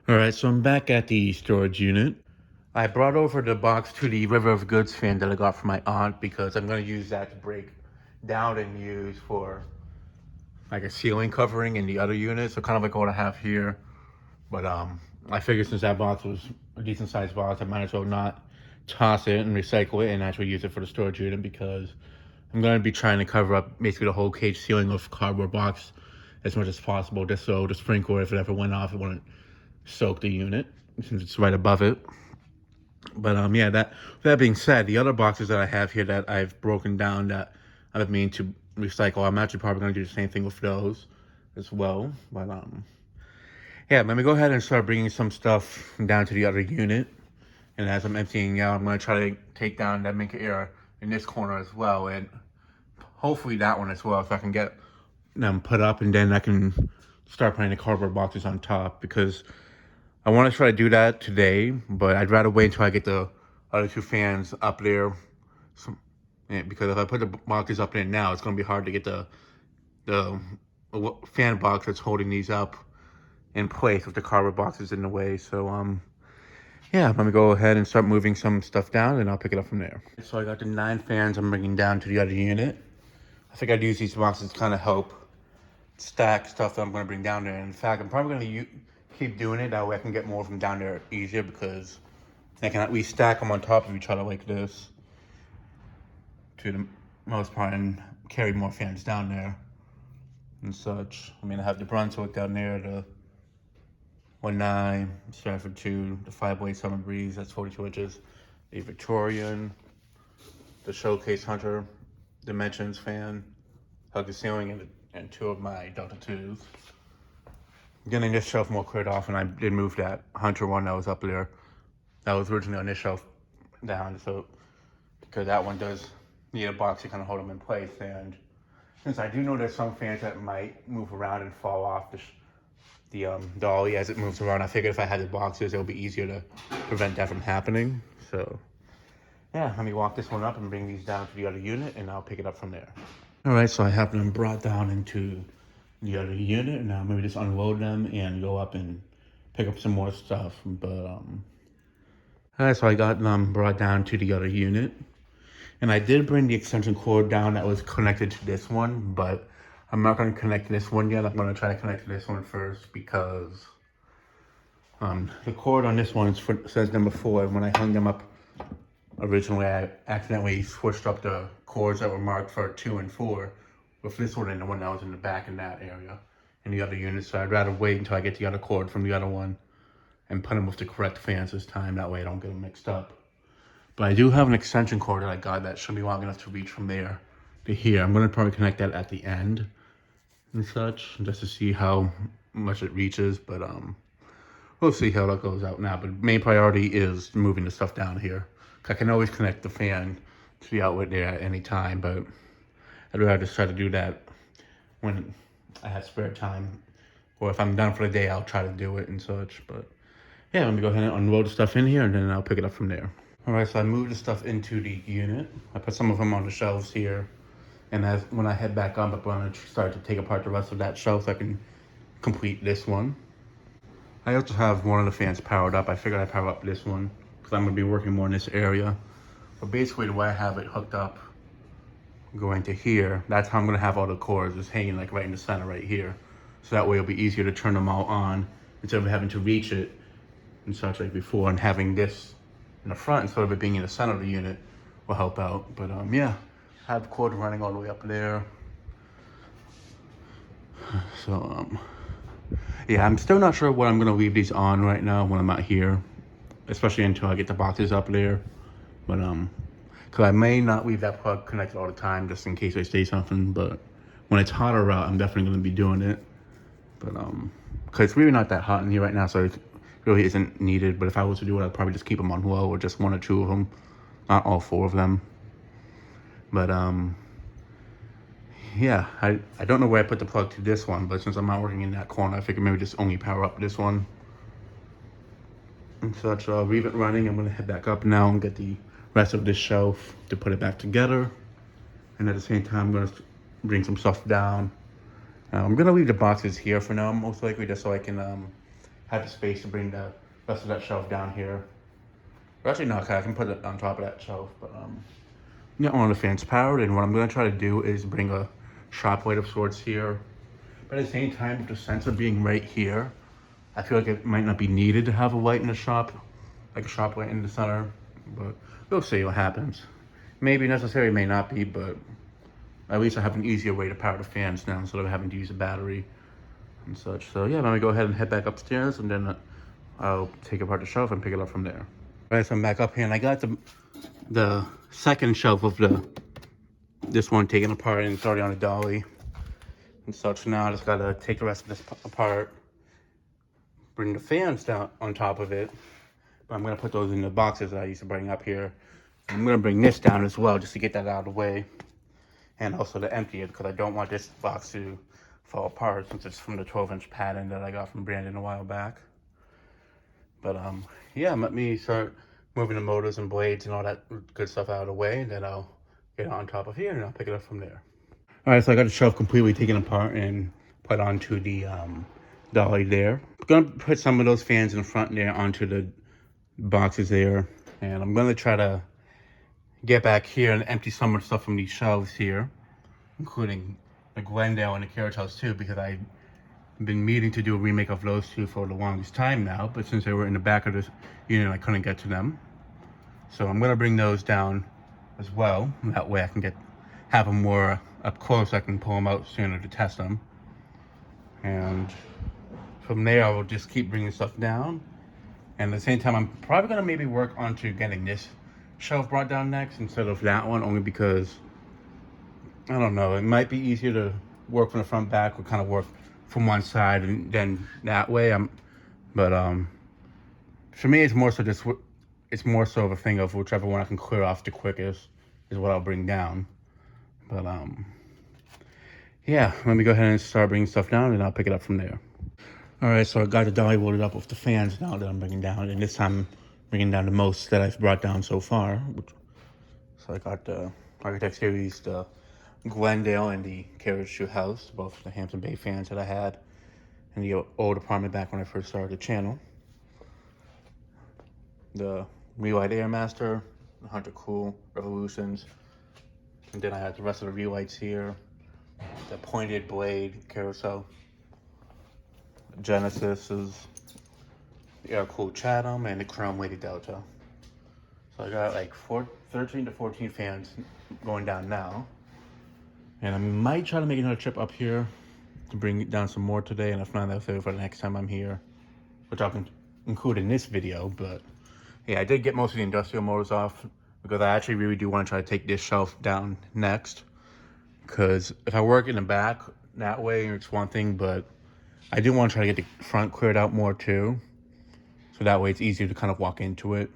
All right, so I'm back at the storage unit. I brought over the box to the River of Goods fan that I got from my aunt because I'm going to use that to break down and use for like a ceiling covering in the other unit. So kind of like what I have here. But I figured since that box was a decent sized box, I might as well not toss it and recycle it and actually use it for the storage unit because I'm going to be trying to cover up basically the whole cage ceiling with cardboard box as much as possible, just so the sprinkler, if it ever went off, it wouldn't soak the unit since it's right above it. But yeah, that being said, the other boxes that I have here that I've broken down that I've mean to recycle, I'm actually probably gonna do the same thing with those as well. But yeah, let me go ahead and start bringing some stuff down to the other unit. And as I'm emptying out, I'm gonna try to take down that Minka Era in this corner as well, and hopefully that one as well, if I can get them put up, and then I can start putting the cardboard boxes on top because I want to try to do that today, but I'd rather wait until I get the other two fans up there. So, yeah, because if I put the boxes up there now, it's going to be hard to get the fan box that's holding these up in place with the cardboard boxes in the way. So yeah, let me go ahead and start moving some stuff down, and I'll pick it up from there. So I got the 9 fans I'm bringing down to the other unit. I think I'd use these boxes to kind of help stack stuff that I'm going to bring down there. In fact, I'm probably going to keep doing it. That way I can get more of them down there easier because I can at least stack them on top of each other like this to the most part and carry more fans down there and such. I mean, I have the Brunswick down there, the 1.9, Stratford 2, the 5-way Summer Breeze, that's 42 inches, the Victorian, the Showcase Hunter Dimensions fan, Hug the Ceiling, and 2 of my Delta 2s. Getting this shelf more cleared off, and I did move that Hunter one that was up there. That was originally on this shelf down, so because that one does need a box to kind of hold them in place. And since I do know there's some fans that might move around and fall off the dolly as it moves around, I figured if I had the boxes, it would be easier to prevent that from happening. So yeah, let me walk this one up and bring these down to the other unit, and I'll pick it up from there. All right, so I have them brought down into the other unit, and now maybe just unload them and go up and pick up some more stuff. But all right, so I got them brought down to the other unit, and I did bring the extension cord down that was connected to this one, but I'm not going to connect this one yet. I'm going to try to connect to this one first because the cord on this one says number 4, and when I hung them up originally, I accidentally switched up the cords that were marked for 2 and 4 with this one and the one that was in the back in that area in the other unit. So I'd rather wait until I get the other cord from the other one and put them with the correct fans this time. That way I don't get them mixed up. But I do have an extension cord that I got that should be long enough to reach from there to here. I'm going to probably connect that at the end and such just to see how much it reaches. But we'll see how that goes out now. But main priority is moving the stuff down here. I can always connect the fan to the outlet there at any time, but I'd rather just try to do that when I have spare time. Or if I'm done for the day, I'll try to do it and such. But yeah, let me go ahead and unload the stuff in here, and then I'll pick it up from there. All right, so I moved the stuff into the unit. I put some of them on the shelves here. And when I head back up, I'm going to start to take apart the rest of that shelf so I can complete this one. I also have one of the fans powered up. I figured I'd power up this one because I'm going to be working more in this area. But basically the way I have it hooked up going to here, that's how I'm going to have all the cords just hanging like right in the center right here. So that way it'll be easier to turn them all on instead of having to reach it and such like before, and having this in the front instead of it being in the center of the unit will help out. But yeah, I have the cord running all the way up there. So yeah, I'm still not sure what I'm going to leave these on right now when I'm out here, especially until I get the boxes up there. But because I may not leave that plug connected all the time just in case I say something. But when it's hotter out, I'm definitely going to be doing it. But because it's really not that hot in here right now, so it really isn't needed. But if I was to do it, I'd probably just keep them on low, or just 1 or 2 of them, not all 4 of them. But yeah, I don't know where I put the plug to this one, but since I'm not working in that corner, I figured maybe just only power up this one and such. So I'll leave it running. I'm going to head back up now and get the rest of this shelf to put it back together. And at the same time, I'm going to bring some stuff down. I'm going to leave the boxes here for now, most likely, just so I can have the space to bring the rest of that shelf down here. Or actually, no, okay, I can put it on top of that shelf. But get one of the fans powered, and what I'm gonna try to do is bring a shop light of sorts here. But at the same time, with the sensor being right here, I feel like it might not be needed to have a light in the shop, like a shop light in the center. But we'll see what happens. Maybe necessary, may not be, but at least I have an easier way to power the fans now instead of having to use a battery and such. So yeah, let me go ahead and head back upstairs, and then I'll take apart the shelf and pick it up from there. All right, so I'm back up here, and I got the second shelf of this one taken apart, and it's already on a dolly and such. Now I just gotta take the rest of this apart, bring the fans down on top of it. But I'm gonna put those in the boxes that I used to bring up here. I'm gonna bring this down as well, just to get that out of the way, and also to empty it, because I don't want this box to fall apart, since it's from the 12-inch pattern that I got from Brandon a while back. But yeah, let me start moving the motors and blades and all that good stuff out of the way, and then I'll get on top of here and I'll pick it up from there. All right, so I got the shelf completely taken apart and put onto the dolly there. I'm gonna put some of those fans in the front there onto the boxes there, and I'm gonna try to get back here and empty some of the stuff from these shelves here, including the Glendale and the Carriage House too, because I've been meaning to do a remake of those two for the longest time now, but since they were in the back of this unit, I couldn't get to them. So I'm gonna bring those down as well. That way I can have them more up close. I can pull them out sooner to test them. And from there, I will just keep bringing stuff down. And at the same time, I'm probably gonna maybe work onto getting this shelf brought down next instead of that one, only because, I don't know, it might be easier to work from the front back or kind of work from one side and then that way. But for me, it's more so of a thing of whichever one I can clear off the quickest is what I'll bring down. But yeah, let me go ahead and start bringing stuff down, and I'll pick it up from there. All right, so I got the dolly loaded up with the fans now that I'm bringing down, and this time I'm bringing down the most that I've brought down so far. So I got the Architect Series, the Glendale, and the Carriage House, both the Hampton Bay fans that I had in the old apartment back when I first started the channel. The Relight Airmaster, the Hunter Cool Revolutions, and then I had the rest of the relights here, the pointed blade carousel, Genesis's, the Air Cool Chatham, and the Chrome Lady Delta. So I got like 13 to 14 fans going down now. And I might try to make another trip up here to bring down some more today, and if not, I'll save it for the next time I'm here, which I'll include in this video. But yeah, I did get most of the industrial motors off, because I actually really do want to try to take this shelf down next. Because if I work in the back that way, it's one thing, but I do want to try to get the front cleared out more too. So that way it's easier to kind of walk into it.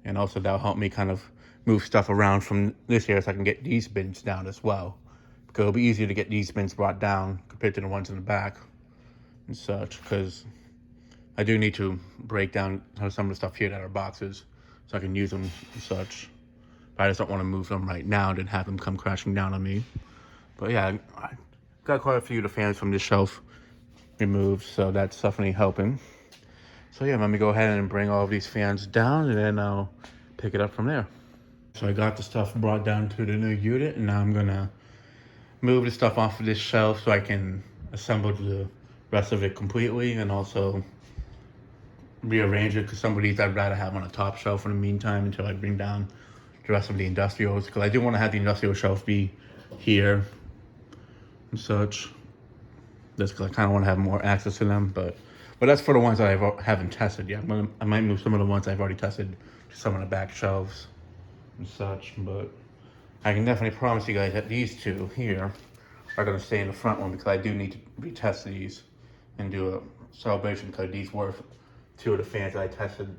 And also that'll help me kind of move stuff around from this area so I can get these bins down as well. Because it'll be easier to get these bins brought down compared to the ones in the back and such. Because I do need to break down some of the stuff here that are boxes so I can use them and such. But I just don't want to move them right now and then have them come crashing down on me. But yeah, I got quite a few of the fans from this shelf removed, so that's definitely helping. So yeah, let me go ahead and bring all of these fans down, and then I'll pick it up from there. So I got the stuff brought down to the new unit, and now I'm gonna move the stuff off of this shelf so I can assemble the rest of it completely, and also rearrange it, because some of these I'd rather have on a top shelf in the meantime until I bring down the rest of the industrials, because I do want to have the industrial shelf be here and such. That's because I kind of want to have more access to them, but that's for the ones that I haven't tested yet. I might move some of the ones I've already tested to some of the back shelves and such, but I can definitely promise you guys that these two here are going to stay in the front one, because I do need to retest these and do a celebration, because these were two of the fans that I tested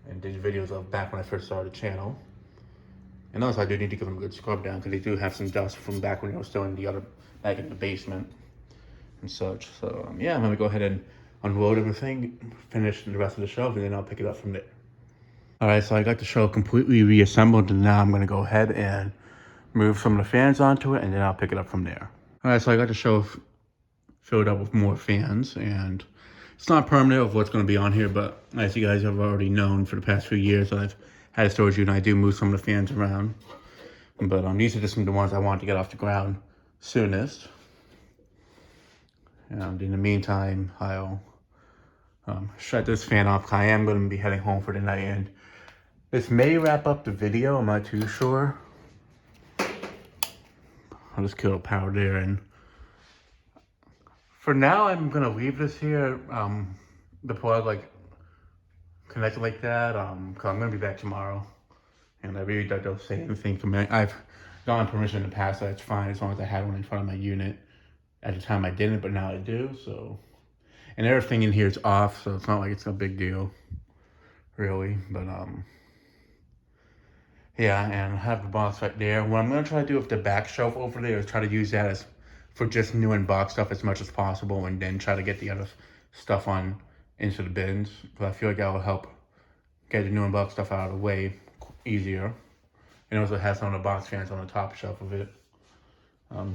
and did videos of back when I first started the channel. And also I do need to give them a good scrub down, because they do have some dust from back when they were still in back in the basement and such. So yeah, I'm gonna go ahead and unload everything, finish the rest of the shelf, and then I'll pick it up from there. All right, so I got the shelf completely reassembled, and now I'm gonna go ahead and move some of the fans onto it, and then I'll pick it up from there. All right, so I got the shelf filled up with more fans, and It's not permanent of what's going to be on here, but as you guys have already known for the past few years, I've had a storage unit. I do move some of the fans around. But these are just the ones I want to get off the ground soonest. And in the meantime, I'll shut this fan off. I am going to be heading home for the night, and this may wrap up the video. I'm not too sure. I'll just kill the power there, and for now, I'm gonna leave this here. The plug like connected like that. Cause I'm gonna be back tomorrow, and I really don't say anything to me. I've gotten permission in the past, so that's fine as long as I had one in front of my unit. At the time, I didn't, but now I do. So, and everything in here is off, so it's not like it's a big deal, really. But yeah, and I have the box right there. What I'm gonna try to do with the back shelf over there is try to use that as for just new and box stuff as much as possible, and then try to get the other stuff on into the bins. But I feel like that will help get the new and box stuff out of the way easier. And also have some of the box fans on the top shelf of it. I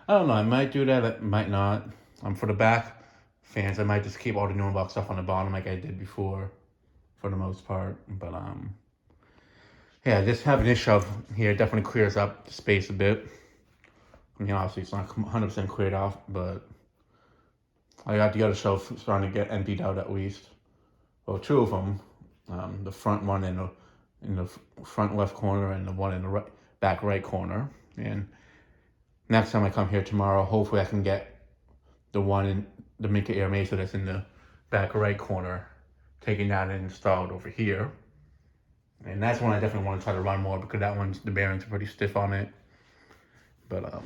don't know, I might do that, I might not. For the back fans, I might just keep all the new and box stuff on the bottom like I did before, for the most part. But yeah, just having this shelf here definitely clears up the space a bit. I mean, obviously it's not 100% cleared off, but I got the other shelf starting to get emptied out at least. Well, two of them, the front one in the front left corner, and the one in the back right corner. And next time I come here tomorrow, hopefully I can get the one in the Minka Air Mesa that's in the back right corner, taking that and installed over here. And that's one I definitely want to try to run more, because that one's, the bearings are pretty stiff on it. But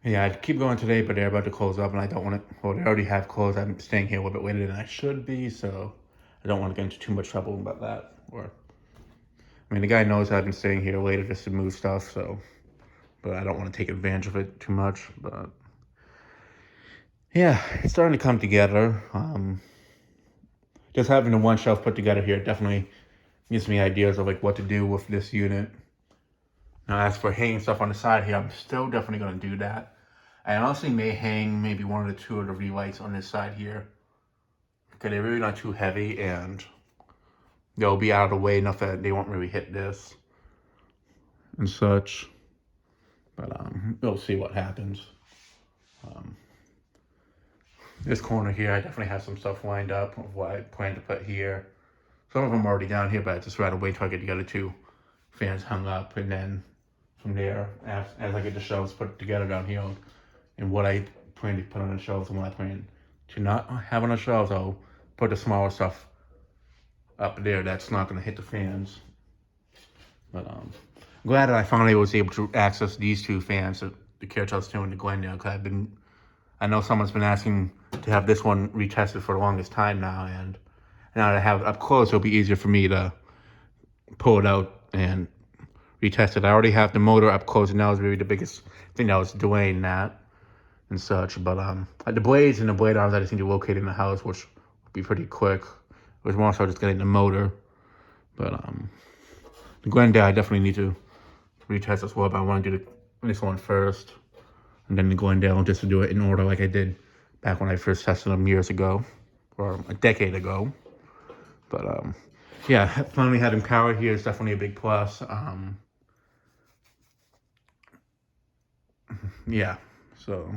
yeah, I'd keep going today, but they're about to close up, and I don't want to, well, they already have closed. I'm staying here a little bit later than I should be, so I don't want to get into too much trouble about that. Or, I mean, the guy knows I've been staying here later just to move stuff, so, but I don't want to take advantage of it too much. But yeah, it's starting to come together. Just having the one shelf put together here definitely gives me ideas of like what to do with this unit. Now, as for hanging stuff on the side here, I'm still definitely going to do that. I honestly may hang maybe one or two of the relights on this side here, because they're really not too heavy, and they'll be out of the way enough that they won't really hit this and such. But we'll see what happens. This corner here, I definitely have some stuff lined up of what I plan to put here. Some of them are already down here, but I just rather wait till I get the other two fans hung up, and then from there, as I get the shelves put together down here, and what I plan to put on the shelves and what I plan to not have on the shelves, I'll put the smaller stuff up there that's not going to hit the fans. But I'm glad that I finally was able to access these two fans, the Caratel 2 and the Glendale, because I know someone's been asking to have this one retested for the longest time now, and now that I have it up close, it'll be easier for me to pull it out and retest it. I already have the motor up close, and that was really the biggest thing that was delaying that and such. But the blades and the blade arms I just need to locate in the house, which would be pretty quick. It was more so just getting the motor. But the Glendale I definitely need to retest as well, but I want to do this one first, and then the Glendale, just to do it in order like I did back when I first tested them years ago, or a decade ago. But yeah, finally having power here is definitely a big plus. Yeah, so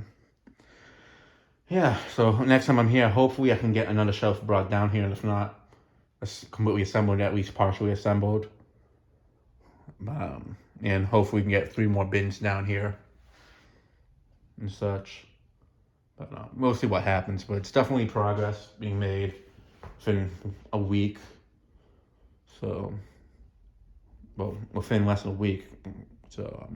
next time I'm here, hopefully I can get another shelf brought down here, and if not, completely assembled, at least partially assembled. And hopefully we can get 3 more bins down here and such. But we'll see what happens. But it's definitely progress being made within a week. So, well, within less than a week. So,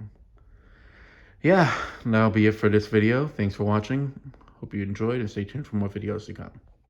yeah, that'll be it for this video. Thanks for watching. Hope you enjoyed, and stay tuned for more videos to come.